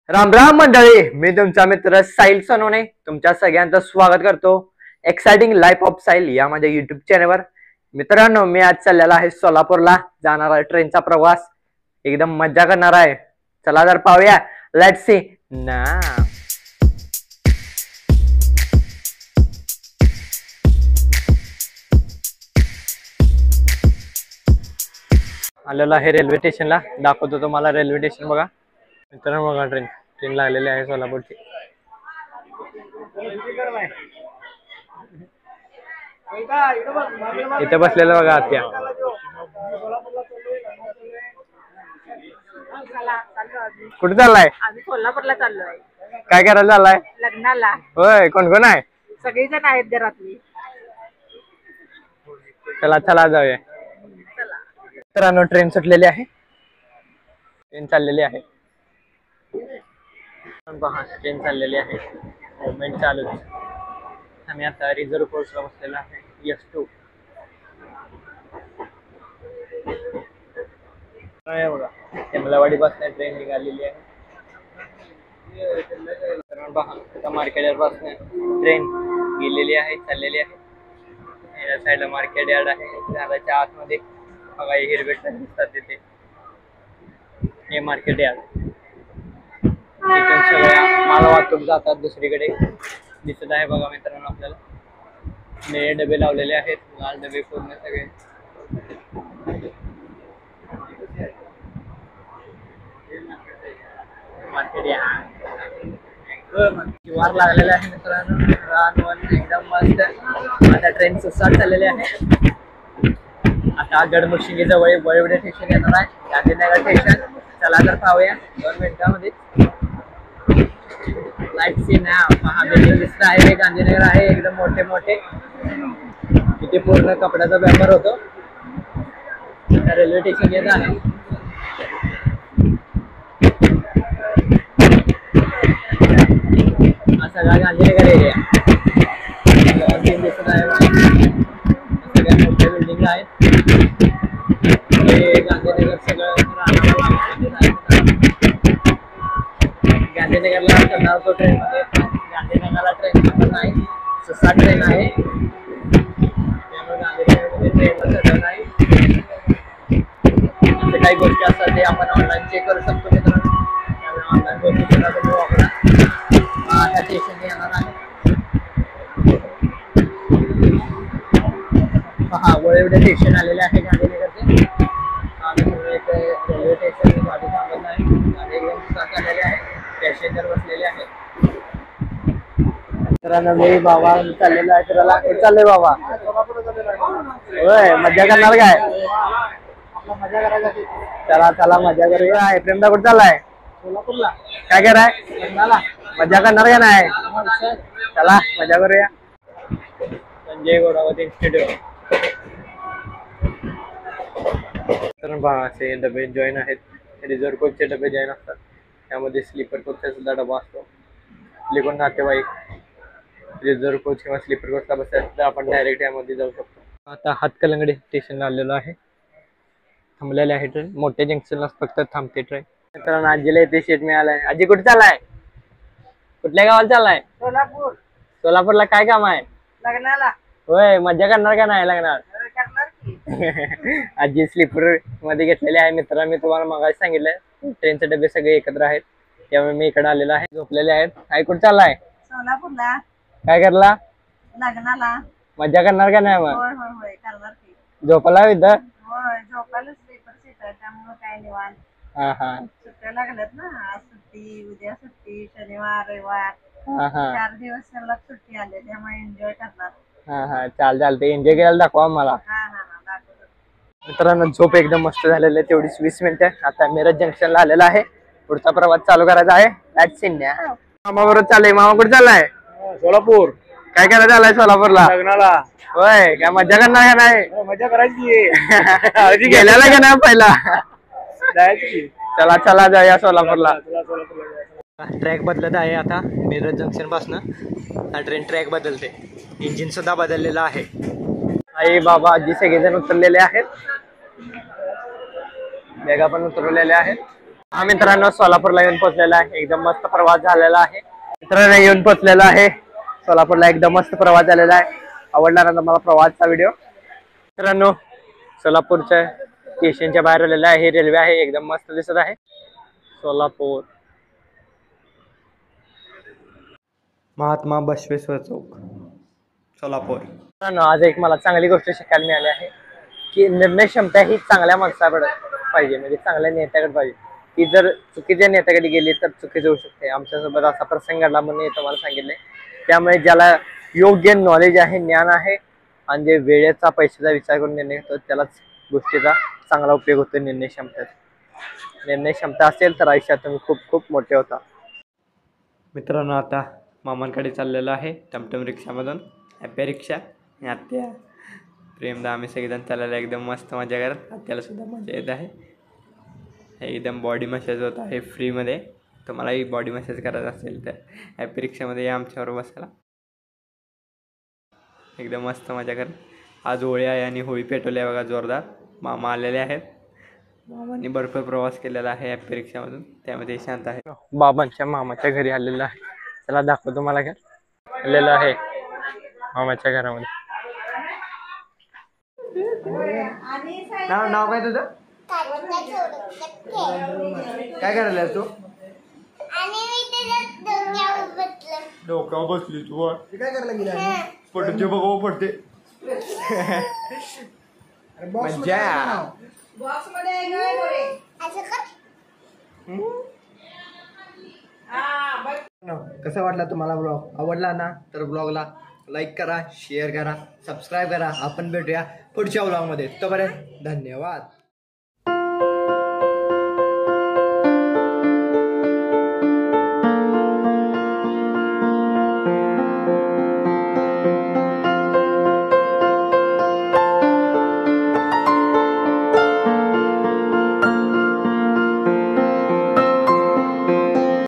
राम राम मंडळी, मी तुमचा मित्र साहिल सोनवणे तुमच्या सगळ्यांचं स्वागत करतो एक्साइटिंग लाईफ ऑफ साहिल या माझ्या युट्यूब चॅनलवर। मित्रांनो, मी आज चाललेला आहे सोलापूरला, जाणार आहे ट्रेनचा प्रवास, एकदम मजा करणार आहे। चला तर पाहूया, लेट्स सी ना। आलेलो आहे रेल्वे स्टेशनला, दाखवतो तुम्हाला रेल्वे स्टेशन। बघा मित्रांनो, बघा ट्रेन लागलेली आहे सोलापूरची। इथे बसलेलं बघा आत्या। कुठे चाललाय? आम्ही कोल्हापूरला चाललोय, काय करायला चाललाय? लग्नाला। होय, कोण कोण आहे? सगळी जण आहेत घरातली। चला चला जाऊया। मित्रांनो, ट्रेन सुटलेली आहे, ट्रेन चाललेली आहे। पहा, ट्रेन चाललेली आहे, मूवमेंट चालू आहे। आम्ही आता रिझर्व कोचला बसलेला आहे, S2। बघा, टेमलावाडी पासून ट्रेन निघालेली आहे। पहा, आता मार्केट यार्ड पासून ट्रेन गेलेली आहे, चाललेली आहे। या साईडला मार्केट यार्ड आहे, झाडाच्या आतमध्ये बघा हिरवे ट्रक दिसतात तिथे, हे मार्केट यार्ड। तिथून सगळ्या माल वाहतूक जातात दुसरीकडे, दिसत आहे बघा मित्रांनो आपल्याला। निळे डबे लावलेले आहेत, लाल डबे पूर्ण सगळे। मार्केट यार्ड वार लागलेले आहे मित्रांनो, रानवन एकदम मस्त। आता ट्रेन सुसाट चाललेली आहे। आता गडमुशिंगी जवळ वळवडे स्टेशन येणार आहे, गांधीनगर स्टेशन। चला तर पाहूया 2 मिनिटांमध्ये। लाईट सीन आहे, पहा बिल्डिंग दिसत आहे, गांधीनगर आहे, एकदम मोठे मोठे। इथे पूर्ण कपड्याचा व्यापार होतो। रेल्वे स्टेशन येत आहे, हा सगळा गांधीनगर एरिया दिसत आहे। सगळ्या मोठ्या बिल्डिंग आहेत, हे गांधीनगर सगळं गांधीनगरला चढणार तो ट्रेन मध्ये। गांधीनगरला ट्रेन नाही, सुसाट ट्रेन आहे, त्यामुळे गांधीनगरमध्ये ट्रेनला चढणार नाही। असे काही गोष्टी असतात ते आपण ऑनलाईन चेक करू शकतो मित्रांनो, त्यामुळे ऑनलाईन गोष्टी सुद्धा तुम्ही वापरा। त्या स्टेशन येणार आहे, पहा वळवडे स्टेशन आलेले आहे गांधीनगरचे। रेल्वे स्टेशन गाडी थांबत नाही, गाडी एकदम सुसाट आलेली आहे, पॅसेंजर बसलेले आहेत। मित्रांनो, मी बाबा चाललेलो आहे फिरायला। कुठे चालले बाबा? होय, मजा करणार काय? मजा करायसाठी चला चला मजा करूया। प्रेमदा कुठे चाललाय? सोलापूरला। काय कराय? लग्नाला। मजा करणार का नाही? चला मजा करूया। संजय गोडावत इन्स्टिट्यूट। तर पहा, असे डबे जॉईन आहेत, रिझर्व कोचचे डबे जॉईन असतात, त्यामध्ये स्लीपर कोचचा सुद्धा डबा असतो। कोण नातेवाईक रिझर्व कोच किंवा स्लीपर कोचला बसायचं तर आपण डायरेक्ट यामध्ये जाऊ शकतो। आता हातकलंगडी स्टेशनला आलेलो आहे, थांबलेले आहे ट्रेन, मोठ्या जंक्शनला फक्त थांबते ट्रेन। मित्रांनो, आजीला इथे सीट मिळालाय। आजी कुठे चाललाय? कुठल्या गावाला चाललाय? सोलापूर। सोलापूरला काय काम आहे? लग्नाला। होय, मजा करणार का नाही लग्नात? करणार की। आजी स्लीपर मध्ये घेतलेले आहे मित्रांनो, मी तुम्हाला मगाशी सांगितलं ट्रेनचे डबे सगळे एकत्र आहेत, त्यामुळे मी इकडे आलेलो आहे। झोपलेले आहेत। आई कुठे चाललाय? सोलापूरला। काय करला? लग्नाला। मजा करणार का नाही? मग होय होय होय करणार की। झोपला इथं? होय, झोपायला स्लीपर सीट आहे, त्यामुळे काय निवांत। हा हा, सुट्ट्या लागल्यात ना, आज सुट्टी, उद्या सुट्टी, शनिवार रविवार, हा हा 4 दिवस सलग सुट्टी आले, त्यामुळे एन्जॉय करणार। हा हा, चालते एन्जॉय करायला दाखवा मला। हा हा हा, दाखवतो। मित्रांनो, झोप एकदम मस्त झालेली आहे, तेवढीच 20 मिनिटं। आता मिरज जंक्शनला आलेला आहे, पुढचा प्रवास चालू करायचा आहे। लाईट मामा बरोबर चाललंय। मामा कुठे चाललाय? सोलापूर। काय करायला आलाय सोलापूरला? लग्नाला। होय, काय मजा करणार का नाही? मजा करायची। गेलेला का नाही पहिला? जायची। चला चला जाऊया सोलापूरला। ट्रॅक बदलत आहे आता मिरज जंक्शन पासून। हा ट्रेन ट्रॅक बदलते, इंजिन सुद्धा बदललेला आहे। आई बाबा आजी सगळेजण उतरलेले आहेत, बॅगा पण उतरवलेल्या आहेत। हा मित्रांनो सोलापूरला येऊन पोहोचलेला आहे. एकदम मस्त प्रवास झालेला आहे. मित्रांनो येऊन पोहोचलेला आहे सोलापूरला. एकदम मस्त प्रवास झालेला आहे. आवडला ना मला प्रवासचा व्हिडिओ. मित्रांनो सोलापूरच्या स्टेशनच्या बाहेर आलेला आहे. रेल्वे आहे. एकदम मस्त दिसत आहे सोलापूर. महात्मा बसवेश्वर चौक सोलापूर. मित्रांनो आज एक मला चांगली गोष्ट शिकायला मिळाली आहे की निर्णय क्षमता ही चांगल्या माणसाकडे पाहिजे, म्हणजे चांगल्या नेत्याकडे पाहिजे. ती जर चुकीच्या नेत्याकडे गेली तर चुकीचं होऊ शकते. आमच्यासोबत असा प्रसंग घडला म्हणून तुम्हाला सांगितलंय. त्यामुळे ज्याला योग्य नॉलेज आहे, ज्ञान आहे आणि जे वेळेचा पैशाचा विचार करून निर्णय घेतो त्यालाच गोष्टीचा चांगला उपयोग होतो. निर्णय क्षमता असेल तर आयुष्यात तुम्ही खूप खूप मोठे होता. मित्रांनो आता मामांकडे चाललेलो आहे टमटम रिक्षामधून. हॅपी रिक्षा आणि आत्या प्रेमदा आम्ही सगळेजण चाललेलो एकदम मस्त मजा करत. आत्याला सुद्धा मजा येत आहे. एकदम बॉडी मसाज होत आहे फ्रीमध्ये. तुम्हालाही बॉडी मसाज करायचा असेल तर हॅपी रिक्षामध्ये या आमच्याबरोबर बसायला. एकदम मस्त मजा कर. आज होळी आहे आणि होळी पेटवली आहे बघा जोरदार. मामा आलेले आहेत. मामांनी भरपूर प्रवास केलेला आहे हॅपी रिक्षामधून, त्यामध्ये शांत आहे. बाबांच्या मामाच्या घरी आलेला आहे. त्याला दाखवतो मला घर आलेलं आहे मामाच्या घरामध्ये. नाव काय तुझं? काय करायला तू? डोक्यावर बसली तू. काय करायला गेला? पडते बघ पडते. मजा. कसा वाटला तुम्हाला ब्लॉग? आवडला ना तर ब्लॉगला लाईक करा, शेअर करा, सबस्क्राईब करा. आपण भेटूया पुढच्या ब्लॉगमध्ये. तोपर्यंत धन्यवाद.